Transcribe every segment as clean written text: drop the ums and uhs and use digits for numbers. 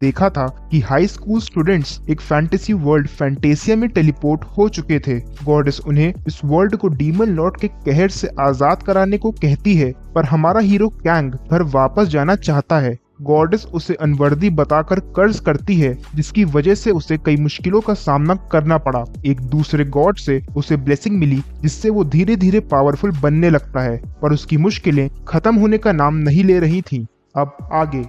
देखा था कि हाई स्कूल स्टूडेंट्स एक फैंटेसी वर्ल्ड फैंटेसिया में टेलीपोर्ट हो चुके थे। गॉडेस उन्हें इस वर्ल्ड को डीमन लॉर्ड के कहर से आजाद कराने को कहती है, पर हमारा हीरो कैंग घर वापस जाना चाहता है। गॉडेस उसे अनवर्दी बताकर कर्ज करती है, जिसकी वजह से उसे कई मुश्किलों का सामना करना पड़ा। एक दूसरे गॉड से उसे ब्लेसिंग मिली, जिससे वो धीरे धीरे पावरफुल बनने लगता है, पर उसकी मुश्किलें खत्म होने का नाम नहीं ले रही थीं। अब आगे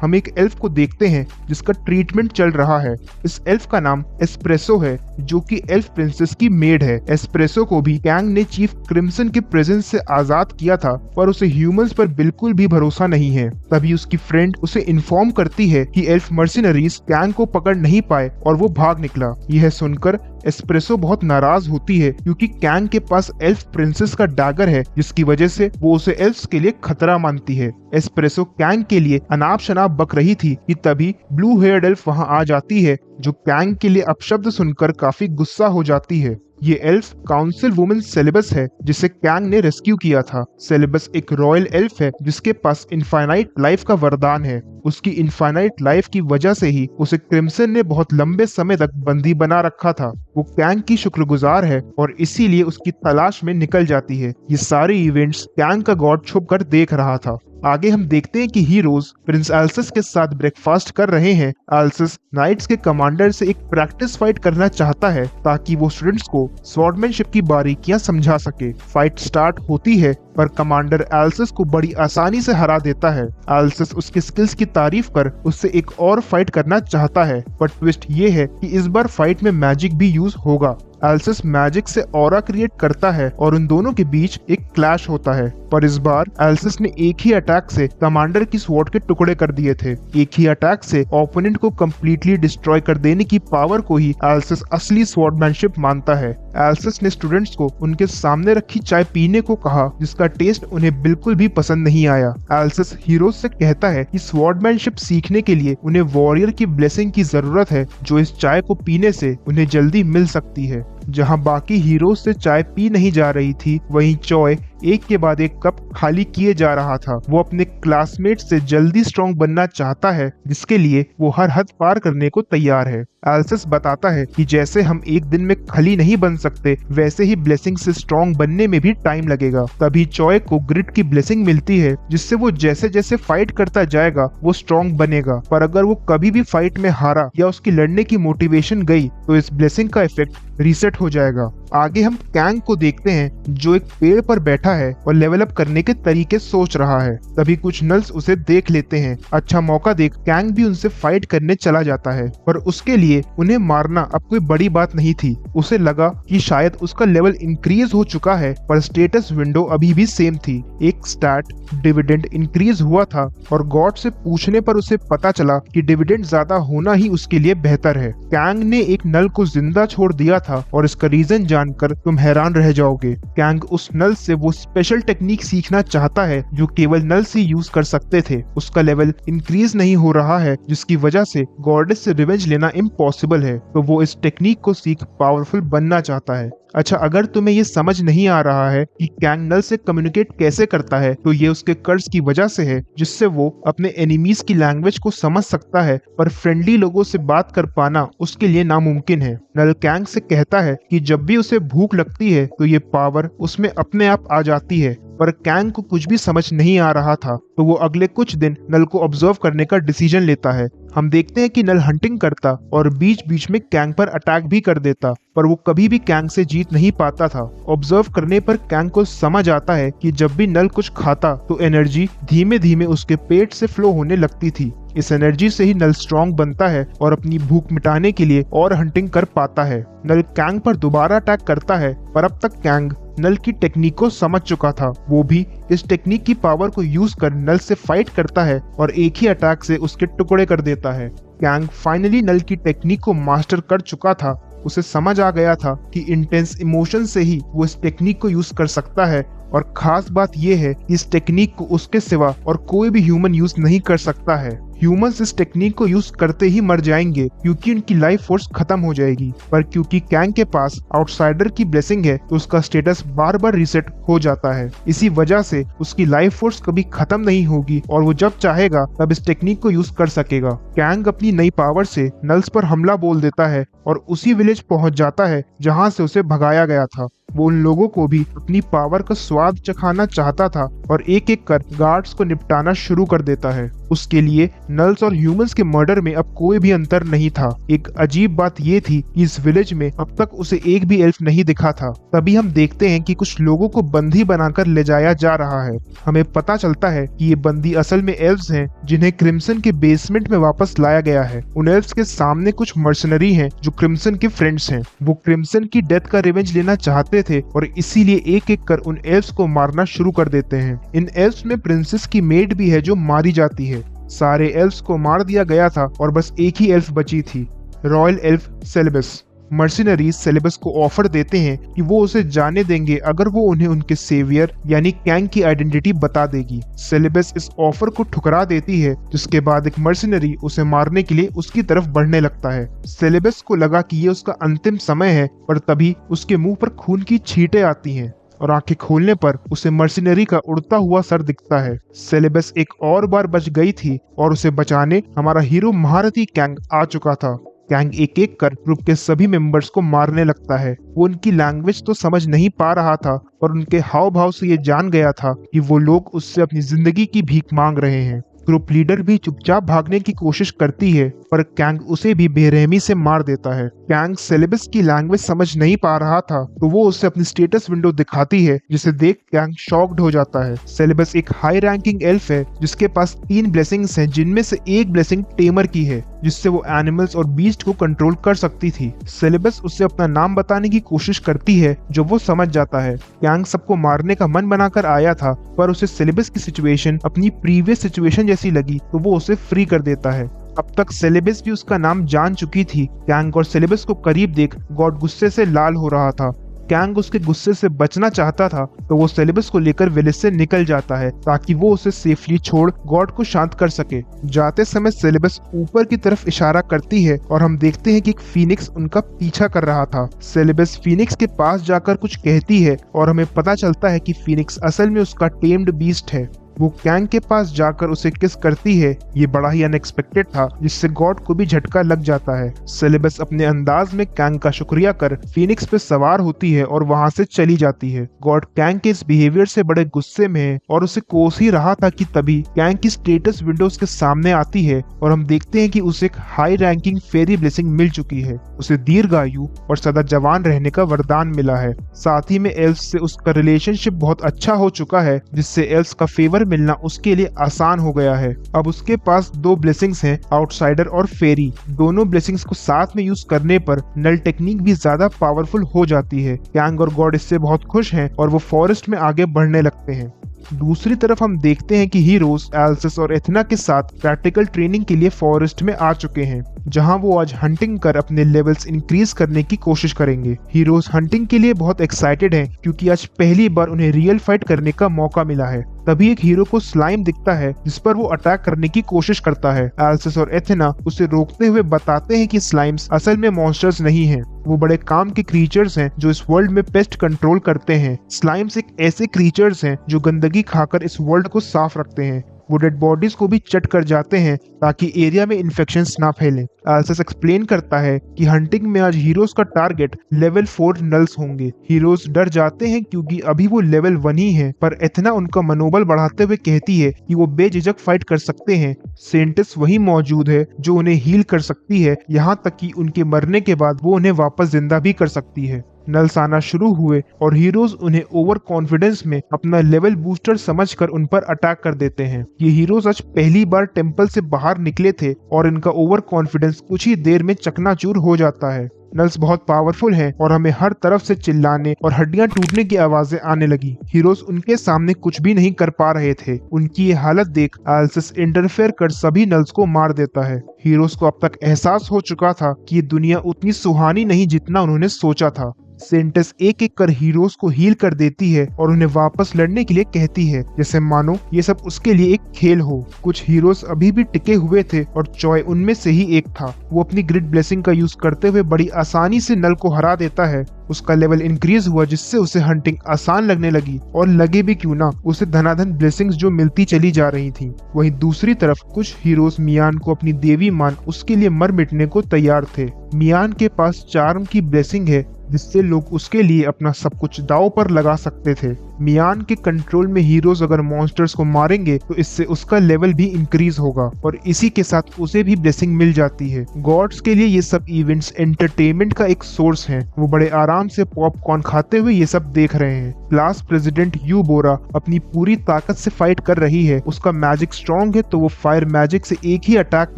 हम एक एल्फ को देखते हैं जिसका ट्रीटमेंट चल रहा है। इस एल्फ का नाम एस्प्रेसो है, जो कि एल्फ प्रिंसेस की मेड है। एस्प्रेसो को भी कैंग ने चीफ क्रिम्सन के प्रेजेंस से आजाद किया था, पर उसे ह्यूमंस पर बिल्कुल भी भरोसा नहीं है। तभी उसकी फ्रेंड उसे इन्फॉर्म करती है कि एल्फ मर्सिनरीज कैंग को पकड़ नहीं पाए और वो भाग निकला। यह सुनकर एस्प्रेसो बहुत नाराज होती है, क्योंकि कैंग के पास एल्फ प्रिंसेस का डैगर है, जिसकी वजह से वो उसे एल्फ्स के लिए खतरा मानती है। एस्प्रेसो कैंग के लिए अनाप शनाप बक रही थी कि तभी ब्लू हेयर्ड एल्फ वहां आ जाती है, जो कैंग के लिए अपशब्द सुनकर काफी गुस्सा हो जाती है। ये एल्फ काउंसिल वुमेन सेलेबस है, जिसे कैंग ने रेस्क्यू किया था। सेलेबस एक रॉयल एल्फ है जिसके पास इनफाइनाइट लाइफ का वरदान है। उसकी इनफाइनाइट लाइफ की वजह से ही उसे क्रिम्सन ने बहुत लंबे समय तक बंदी बना रखा था। वो कैंग की शुक्रगुजार है और इसीलिए उसकी तलाश में निकल जाती है। ये सारे इवेंट्स कैंग का गॉड छुप कर देख रहा था। आगे हम देखते हैं कि हीरोज प्रिंस एल्सस के साथ ब्रेकफास्ट कर रहे हैं। एल्सस नाइट्स के कमांडर से एक प्रैक्टिस फाइट करना चाहता है, ताकि वो स्टूडेंट्स को स्वॉर्डमैनशिप की बारीकियां समझा सके। फाइट स्टार्ट होती है, पर कमांडर एल्सस को बड़ी आसानी से हरा देता है। एल्सस उसके स्किल्स की तारीफ कर उससे एक और फाइट करना चाहता है, पर ट्विस्ट ये है कि इस बार फाइट में मैजिक भी यूज होगा। एल्सस मैजिक से ऑरा क्रिएट करता है और उन दोनों के बीच एक क्लैश होता है, पर इस बार एल्सस ने एक ही अटैक से कमांडर की स्वॉर्ड के टुकड़े कर दिए थे। एक ही अटैक से ओपोनेंट को कंप्लीटली डिस्ट्रॉय कर देने की पावर को ही एल्सस असली स्वॉर्डमैनशिप मानता है। एल्सस ने स्टूडेंट्स को उनके सामने रखी चाय पीने को कहा, जिसका टेस्ट उन्हें बिल्कुल भी पसंद नहीं आया। एल्सस हीरोज से कहता है कि स्वॉर्डमैनशिप सीखने के लिए उन्हें वॉरियर की ब्लेसिंग की जरूरत है, जो इस चाय को पीने से उन्हें जल्दी मिल सकती है। जहां बाकी हीरोज से चाय पी नहीं जा रही थी, वहीं चॉय एक के बाद एक कप खाली किए जा रहा था। वो अपने क्लासमेट से जल्दी स्ट्रॉन्ग बनना चाहता है, जिसके लिए वो हर हद पार करने को तैयार है। एल्सस बताता है कि जैसे हम एक दिन में खली नहीं बन सकते, वैसे ही ब्लेसिंग से स्ट्रॉन्ग बनने में भी टाइम लगेगा। तभी चॉय को ग्रिट की ब्लेसिंग मिलती है, जिससे वो जैसे जैसे फाइट करता जाएगा वो स्ट्रॉन्ग बनेगा। पर अगर वो कभी भी फाइट में हारा या उसकी लड़ने की मोटिवेशन गई, तो इस ब्लेसिंग का इफेक्ट रीसेट हो जाएगा। आगे हम कैंग को देखते हैं, जो एक पेड़ पर बैठा है और लेवल अप करने के तरीके सोच रहा है। तभी कुछ नल्स उसे देख लेते हैं। अच्छा मौका देख कैंग भी उनसे फाइट करने चला जाता है, पर उसके लिए उन्हें मारना अब कोई बड़ी बात नहीं थी। उसे लगा कि शायद उसका लेवल इंक्रीज हो चुका है, पर स्टेटस विंडो अभी भी सेम थी। एक स्टैट डिविडेंड इंक्रीज हुआ था और गॉड से पूछने पर उसे पता चला कि डिविडेंड ज्यादा होना ही उसके लिए बेहतर है। कैंग ने एक नल को जिंदा छोड़ दिया था और इसका रीजन जानकर तुम हैरान रह जाओगे। कैंग उस नल से वो स्पेशल टेक्निक सीखना चाहता है जो केवल नल से यूज कर सकते थे। उसका लेवल इंक्रीज नहीं हो रहा है, जिसकी वजह से गॉडेस से रिवेंज लेना इम्पॉसिबल है, तो वो इस टेक्निक को सीख पावरफुल बनना चाहता है। अच्छा, अगर तुम्हें ये समझ नहीं आ रहा है कि कैंग नल से कम्युनिकेट कैसे करता है, तो ये उसके कर्ज की वजह से है, जिससे वो अपने एनिमीज की लैंग्वेज को समझ सकता है, पर फ्रेंडली लोगों से बात कर पाना उसके लिए नामुमकिन है। नल कैंग से कहता है कि जब भी उसे भूख लगती है तो ये पावर उसमें अपने आप आ जाती है, पर कैंग को कुछ भी समझ नहीं आ रहा था, तो वो अगले कुछ दिन नल को ऑब्जर्व करने का डिसीजन लेता है। हम देखते हैं कि नल हंटिंग करता और बीच बीच में कैंग पर अटैक भी कर देता, पर वो कभी भी कैंग से जीत नहीं पाता था। ऑब्जर्व करने पर कैंग को समझ आता है कि जब भी नल कुछ खाता तो एनर्जी धीमे धीमे उसके पेट से फ्लो होने लगती थी। इस एनर्जी से ही नल स्ट्रॉन्ग बनता है और अपनी भूख मिटाने के लिए और हंटिंग कर पाता है। नल कैंग पर दोबारा अटैक करता है, पर अब तक कैंग नल की टेक्निक को समझ चुका था। वो भी इस टेक्निक की पावर को यूज कर नल से फाइट करता है और एक ही अटैक से उसके टुकड़े कर देता है। कैंग फाइनली नल की टेक्निक को मास्टर कर चुका था। उसे समझ आ गया था कि इंटेंस इमोशन से ही वो इस टेक्निक को यूज कर सकता है, और खास बात यह है कि इस टेक्निक को उसके सिवा और कोई भी ह्यूमन यूज नहीं कर सकता है। ह्यूमंस इस टेक्निक को यूज करते ही मर जाएंगे क्योंकि उनकी लाइफ फोर्स खत्म हो जाएगी, पर क्योंकि कैंग के पास आउटसाइडर की ब्लेसिंग है तो उसका स्टेटस बार बार रीसेट हो जाता है। इसी वजह से उसकी लाइफ फोर्स कभी खत्म नहीं होगी और वो जब चाहेगा तब इस टेक्निक को यूज कर सकेगा। कैंग अपनी नई पावर से नल्स पर हमला बोल देता है और उसी विलेज पहुंच जाता है जहां से उसे भगाया गया था। वो उन लोगों को भी अपनी पावर का स्वाद चखाना चाहता था और एक एक कर गार्ड्स को निपटाना शुरू कर देता है। उसके लिए नल्स और ह्यूमंस के मर्डर में अब कोई भी अंतर नहीं था। एक अजीब बात ये थी कि इस विलेज में अब तक उसे एक भी एल्फ नहीं दिखा था। तभी हम देखते हैं कि कुछ लोगों को बंदी बनाकर ले जाया जा रहा है। हमें पता चलता है कि ये बंदी असल में एल्व्स हैं जिन्हें क्रिम्सन के बेसमेंट में वापस लाया गया है। उन एल्व्स के सामने कुछ मर्सनरी हैं जो क्रिम्सन के फ्रेंड्स हैं। वो क्रिम्सन की डेथ का रिवेंज लेना चाहते थे और इसीलिए एक एक कर उन एल्व्स को मारना शुरू कर देते हैं। इन एल्व्स में प्रिंसेस की मेड भी है जो मारी जाती है। सारे एल्व्स को मार दिया गया था और बस एक ही एल्फ बची थी, रॉयल एल्फ सेलेबस। मर्सिनरीज सेलेबस को ऑफर देते हैं कि वो उसे जाने देंगे अगर वो उन्हें उनके सेवियर यानी कैंग की आइडेंटिटी बता देगी। सेलेबस इस ऑफर को ठुकरा देती है, जिसके बाद एक मर्सिनरी उसे मारने के लिए उसकी तरफ बढ़ने लगता है। सेलेबस को लगा कि ये उसका अंतिम समय है, पर तभी उसके मुंह पर खून की छींटें आती हैं और आंखें खोलने पर उसे मर्सिनरी का उड़ता हुआ सर दिखता है। सेलेबस एक और बार बच गई थी और उसे बचाने हमारा हीरो महारथी कैंग आ चुका था। कैंग एक एक कर ग्रुप के सभी मेंबर्स को मारने लगता है। वो उनकी लैंग्वेज तो समझ नहीं पा रहा था, पर उनके हाव भाव से ये जान गया था कि वो लोग उससे अपनी जिंदगी की भीख मांग रहे हैं। ग्रुप लीडर भी चुपचाप भागने की कोशिश करती है, पर कैंग उसे भी बेरहमी से मार देता है। कैंग सेलेबस की लैंग्वेज समझ नहीं पा रहा था तो वो उसे अपनी स्टेटस विंडो दिखाती है, जिसे देख कैंग शॉक्ड हो जाता है। सेलेबस एक हाई रैंकिंग एल्फ है जिसके पास 3 ब्लेसिंग्स हैं, जिनमें से एक ब्लेसिंग टेमर की है, जिससे वो एनिमल्स और बीस्ट को कंट्रोल कर सकती थी। सेलेबस उससे अपना नाम बताने की कोशिश करती है जो वो समझ जाता है। कैंग सबको मारने का मन बनाकर आया था, पर उसे सेलेबस की सिचुएशन अपनी प्रीवियस सिचुएशन जैसी लगी तो वो उसे फ्री कर देता है। अब तक सेलेबस भी उसका नाम जान चुकी थी। कैंग और सेलेबस को करीब देख गॉड गुस्से से लाल हो रहा था। कैंग उसके गुस्से से बचना चाहता था तो वो सेलेबस को लेकर विलेज से निकल जाता है ताकि वो उसे सेफली छोड़ गॉड को शांत कर सके। जाते समय सेलेबस ऊपर की तरफ इशारा करती है और हम देखते हैं कि एक फीनिक्स उनका पीछा कर रहा था। सेलेबस फीनिक्स के पास जाकर कुछ कहती है और हमें पता चलता है कि फीनिक्स असल में उसका टेम्ड बीस्ट है। वो कैंग के पास जाकर उसे किस करती है। ये बड़ा ही अनएक्सपेक्टेड था, जिससे गॉड को भी झटका लग जाता है। सेलेबस अपने अंदाज में कैंग का शुक्रिया कर फीनिक्स पे सवार होती है और वहां से चली जाती है। गॉड कैंग के इस बिहेवियर से बड़े गुस्से में है और उसे कोस ही रहा था कि तभी कैंग की स्टेटस विंडोज के सामने आती है और हम देखते हैं कि उसे एक हाई रैंकिंग फेरी ब्लेसिंग मिल चुकी है। उसे दीर्घायु और सदा जवान रहने का वरदान मिला है। साथ ही में एल्फ से उसका रिलेशनशिप बहुत अच्छा हो चुका है, जिससे एल्फ का फेवर मिलना उसके लिए आसान हो गया है। अब उसके पास 2 ब्लेसिंग्स हैं, आउटसाइडर और फेरी। दोनों ब्लेसिंग्स को साथ में यूज करने पर नल टेक्निक भी ज्यादा पावरफुल हो जाती है। कैंग और गॉड इससे बहुत खुश हैं और वो फॉरेस्ट में आगे बढ़ने लगते हैं। दूसरी तरफ हम देखते हैं कि हीरोज एल्सिस और एथना के साथ प्रैक्टिकल ट्रेनिंग के लिए फॉरेस्ट में आ चुके हैं, जहां वो आज हंटिंग कर अपने लेवल्स इंक्रीज करने की कोशिश करेंगे। हीरोज हंटिंग के लिए बहुत एक्साइटेड हैं क्योंकि आज पहली बार उन्हें रियल फाइट करने का मौका मिला है। तभी एक हीरो को स्लाइम दिखता है जिस पर वो अटैक करने की कोशिश करता है। एल्सिस और एथना उसे रोकते हुए बताते हैं कि स्लाइम्स असल में मॉन्स्टर्स नहीं हैं, वो बड़े काम के क्रीचर्स हैं जो इस वर्ल्ड में पेस्ट कंट्रोल करते हैं। स्लाइम्स एक ऐसे क्रीचर्स हैं जो गंदगी खाकर इस वर्ल्ड को साफ रखते हैं। वो डेड बॉडीज को भी चट कर जाते हैं ताकि एरिया में इन्फेक्शंस ना फैले। एल्सिस एक्सप्लेन करता है कि हंटिंग में आज हीरोज का टारगेट लेवल 4 नल्स होंगे। हीरोज डर जाते हैं क्योंकि अभी वो लेवल 1 ही है, पर एथना उनका मनोबल बढ़ाते हुए कहती है कि वो बेझिझक फाइट कर सकते हैं। सेंटिस वही मौजूद है जो उन्हें हील कर सकती है, यहाँ तक कि उनके मरने के बाद वो उन्हें वापस जिंदा भी कर सकती है। नल्स आना शुरू हुए और हीरोज उन्हें ओवर कॉन्फिडेंस में अपना लेवल बूस्टर समझकर उन पर अटैक कर देते हैं। ये हीरोज आज पहली बार टेंपल से बाहर निकले थे और इनका ओवर कॉन्फिडेंस कुछ ही देर में चकनाचूर हो जाता है। नल्स बहुत पावरफुल हैं और हमें हर तरफ से चिल्लाने और हड्डियां टूटने की आवाजें आने लगी। हीरोज उनके सामने कुछ भी नहीं कर पा रहे थे। उनकी ये हालत देख एल्सिस इंटरफेयर कर सभी नल्स को मार देता है। हीरोज को अब तक एहसास हो चुका था कि ये दुनिया उतनी सुहानी नहीं जितना उन्होंने सोचा था। सेंटेस एक एक कर हीरोज को हील कर देती है और उन्हें वापस लड़ने के लिए कहती है, जैसे मानो ये सब उसके लिए एक खेल हो। कुछ हीरोज अभी भी टिके हुए थे और चॉय उनमें से ही एक था। वो अपनी ग्रिड ब्लेसिंग का यूज करते हुए बड़ी आसानी से नल को हरा देता है। उसका लेवल इंक्रीज हुआ जिससे उसे हंटिंग आसान लगने लगी और लगे भी क्यों ना उसे धनाधन ब्लेसिंग्स जो मिलती चली जा रही थी। वहीं दूसरी तरफ कुछ हीरोज मियान को अपनी देवी मान उसके लिए मर मिटने को तैयार थे। मियान के पास चार्म की ब्लेसिंग है जिससे लोग उसके लिए अपना सब कुछ दांव पर लगा सकते थे। मियान के कंट्रोल में हीरोज अगर मॉन्स्टर्स को मारेंगे तो इससे उसका लेवल भी इंक्रीज होगा और इसी के साथ उसे भी ब्लेसिंग मिल जाती है। गॉड्स के लिए ये सब इवेंट्स एंटरटेनमेंट का एक सोर्स हैं। वो बड़े आराम से पॉपकॉर्न खाते हुए ये सब देख रहे हैं। क्लास प्रेसिडेंट यू बोरा अपनी पूरी ताकत से फाइट कर रही है। उसका मैजिक स्ट्रॉन्ग है तो वो फायर मैजिक से एक ही अटैक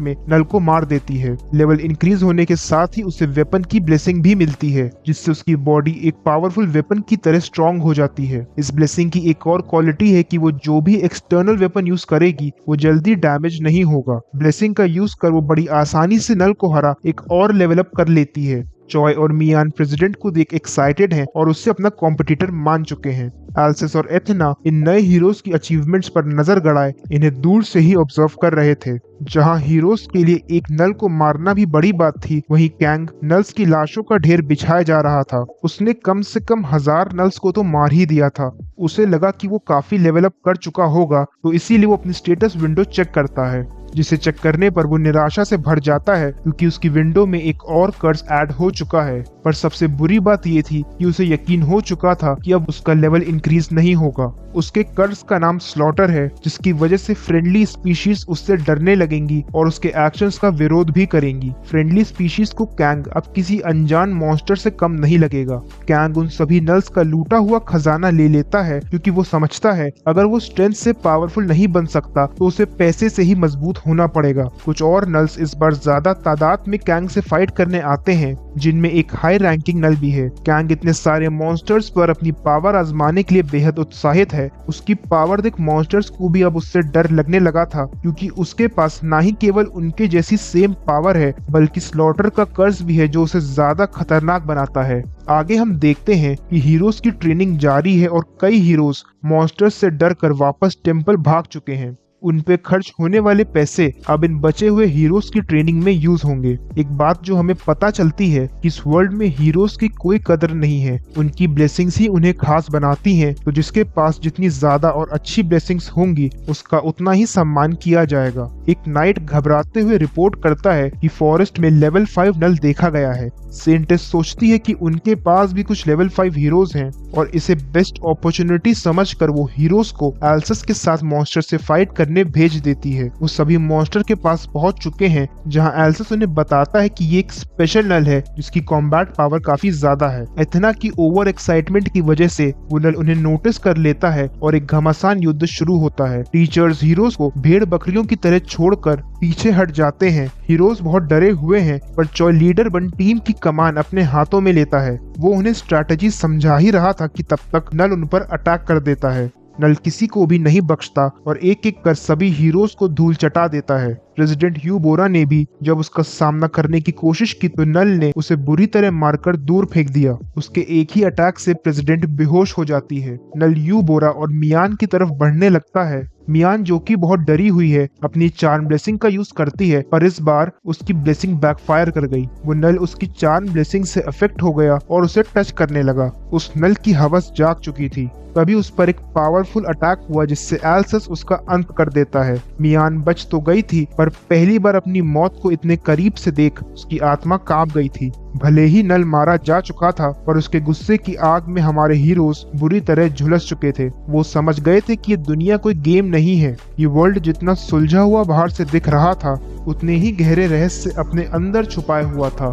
में नल को मार देती है। लेवल इंक्रीज होने के साथ ही उसे वेपन की ब्लेसिंग भी मिलती है जिससे उसकी बॉडी एक पावरफुल वेपन की तरह स्ट्रॉन्ग हो जाती है। इस ब्लेसिंग की एक और क्वालिटी है कि वो जो भी एक्सटर्नल वेपन यूज करेगी वो जल्दी डैमेज नहीं होगा। ब्लेसिंग का यूज कर वो बड़ी आसानी से नल को हरा एक और लेवल अप कर लेती है। चॉय और मियान प्रेसिडेंट को देख एक्साइटेड हैं और उससे अपना कॉम्पिटिटर मान चुके हैं। एल्सिस और एथेना इन नए हीरोज की अचीवमेंट्स पर नजर गड़ाए इन्हें दूर से ही ऑब्जर्व कर रहे थे। जहां हीरोज के लिए एक नल को मारना भी बड़ी बात थी, वहीं कैंग नल्स की लाशों का ढेर बिछाया जा रहा था। उसने कम से कम 1000 नल्स को तो मार ही दिया था। उसे लगा कि वो काफी लेवल अप कर चुका होगा तो इसीलिए वो अपनी स्टेटस विंडो चेक करता है, जिसे चेक करने पर वो निराशा से भर जाता है क्योंकि उसकी विंडो में एक और कर्स ऐड हो चुका है। पर सबसे बुरी बात ये थी कि उसे यकीन हो चुका था कि अब उसका लेवल इंक्रीज नहीं होगा। उसके कर्स का नाम स्लॉटर है जिसकी वजह से फ्रेंडली स्पीशीज उससे डरने लगेंगी और उसके एक्शंस का विरोध भी करेंगी। फ्रेंडली स्पीशीज को कैंग अब किसी अनजान मॉन्स्टर से कम नहीं लगेगा। कैंग उन सभी नल्स का लूटा हुआ खजाना ले लेता है क्योंकि वो समझता है अगर वो स्ट्रेंथ से पावरफुल नहीं बन सकता तो उसे पैसे से ही मजबूत होना पड़ेगा। कुछ और नल्स इस बार ज्यादा तादाद में कैंग से फाइट करने आते हैं जिनमें एक हाई रैंकिंग नल भी है। कैंग इतने सारे मॉन्स्टर्स पर अपनी पावर आजमाने के लिए बेहद उत्साहित है। उसकी पावर देख मॉन्स्टर्स को भी अब उससे डर लगने लगा था क्योंकि उसके पास ना ही केवल उनके जैसी सेम पावर है बल्कि स्लॉटर का कर्स भी है जो उसे ज्यादा खतरनाक बनाता है। आगे हम देखते हैं कि हीरोज की ट्रेनिंग जारी है और कई हीरोज मॉन्स्टर्स से डर कर वापस टेम्पल भाग चुके हैं। उन पे खर्च होने वाले पैसे अब इन बचे हुए हीरोज की ट्रेनिंग में यूज होंगे। एक बात जो हमें पता चलती है कि इस वर्ल्ड में हीरोज की कोई कदर नहीं है, उनकी ब्लेसिंग्स ही उन्हें खास बनाती हैं। तो जिसके पास जितनी ज्यादा और अच्छी ब्लेसिंग्स होंगी उसका उतना ही सम्मान किया जाएगा। एक नाइट घबराते हुए रिपोर्ट करता है कि फॉरेस्ट में लेवल 5 नल देखा गया है। सेंटेस सोचती है कि उनके पास भी कुछ लेवल 5 हीरोज हैं और इसे बेस्ट अपॉर्चुनिटी समझकर वो हीरोज को एल्सिस के साथ मॉन्स्टर से फाइट करने भेज देती है। वो सभी मॉन्स्टर के पास पहुंच चुके हैं जहां एल्सिस उन्हें बताता है कि ये एक स्पेशल नल है जिसकी कॉम्बैट पावर काफी ज्यादा है। एथेना की ओवर एक्साइटमेंट की वजह से वो नल उन्हें नोटिस कर लेता है और एक घमासान युद्ध शुरू होता है। टीचर्स हीरोज को भेड़ बकरियों की तरह छोड़कर पीछे हट जाते हैं। हीरोज बहुत डरे हुए हैं पर चॉय लीडर बन टीम की कमान अपने हाथों में लेता है। वो उन्हें स्ट्रैटेजी समझा ही रहा था कि तब तक नल उन पर अटैक कर देता है। नल किसी को भी नहीं बख्शता और एक एक कर सभी हीरोज को धूल चटा देता है। प्रेसिडेंट यू बोरा ने भी जब उसका सामना करने की कोशिश की तो नल ने उसे बुरी तरह मारकर दूर फेंक दिया। उसके एक ही अटैक से प्रेसिडेंट बेहोश हो जाती है। नल यू बोरा और मियान की तरफ बढ़ने लगता है। मियान जो कि बहुत डरी हुई है अपनी चार्म ब्लेसिंग का यूज करती है पर इस बार उसकी ब्लेसिंग बैकफायर कर गई। वो नल उसकी चार्म ब्लेसिंग से अफेक्ट हो गया और उसे टच करने लगा। उस नल की हवस जाग चुकी थी। तभी उस पर एक पावरफुल अटैक हुआ जिससे एल्सिस उसका अंत कर देता है। मियान बच तो गई थी पर पहली बार अपनी मौत को इतने करीब से देख उसकी आत्मा कांप गई थी। भले ही नल मारा जा चुका था पर उसके गुस्से की आग में हमारे हीरोज बुरी तरह झुलस चुके थे। वो समझ गए थे कि ये दुनिया कोई गेम नहीं है। ये वर्ल्ड जितना सुलझा हुआ बाहर से दिख रहा था उतने ही गहरे रहस्य अपने अंदर छुपाए हुआ था।